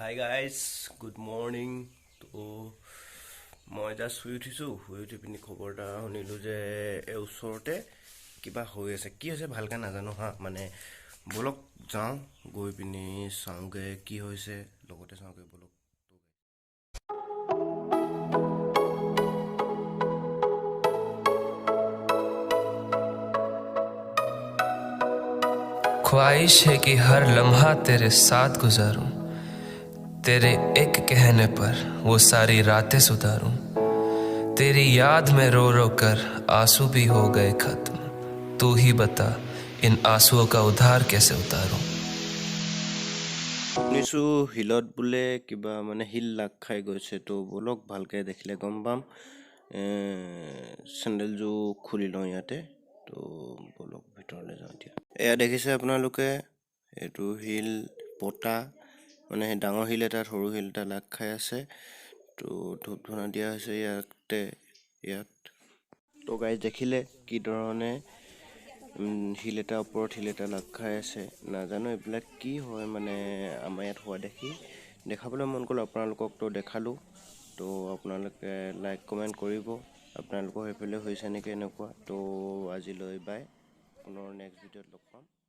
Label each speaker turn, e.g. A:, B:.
A: hi guys good morning তো মই just শুই উঠি পিনি খবৰ এটা শুনিলোঁ যে এই ওচৰতে কিবা হৈ আছে কি হৈছে ভালকৈ নাজানো হা মানে ব'লক যাওঁ গৈ পিনি চাওঁগৈ কি হৈছে লগতে চাওঁগৈ ব'লক
B: ख्वाहिश है कि हर लम्हा तेरे साथ गुजारूं तेरे एक कहने पर वो सारी रातें सुधारूं तेरी याद में रो रो कर आंसू भी हो गए खत्म तू ही बता इन आंसुओं का उधार कैसे उतारूं
A: শুনিছোঁ হিলত বোলে কিবা মানে হিল লাগ খাই গৈছে তো ব'লক ভালকৈ দেখিলে গম পাম চেণ্ডেলযোৰ খুলি লওঁ ইয়াতে তো ব'লক ভিতৰলৈ যাওঁ এতিয়া এয়া দেখিছে আপোনালোকে এইটো হিল পতা মানে ডাঙৰ হিল এটাত সৰু হিল এটা লাগ খাই আছে তো ধূপ ধূনা দিয়া হৈছে ইয়াত তো গাইজ দেখিলে কি ধৰণে হিল এটা ওপৰত হিল এটা লাগ খাই আছে নাজানো এইবিলাক কি হয় মানে আমাৰ ইয়াত হোৱা দেখাবলৈ মন গ'ল আপোনালোকক তো দেখালোঁ তো আপোনালোকে লাইক কমেণ্ট কৰিব আপোনালোকৰ সেইফালে হৈছে নেকি এনেকুৱা তো আজিলৈ বাই পুনৰ নেক্সট ভিডিঅ'ত লগ পাম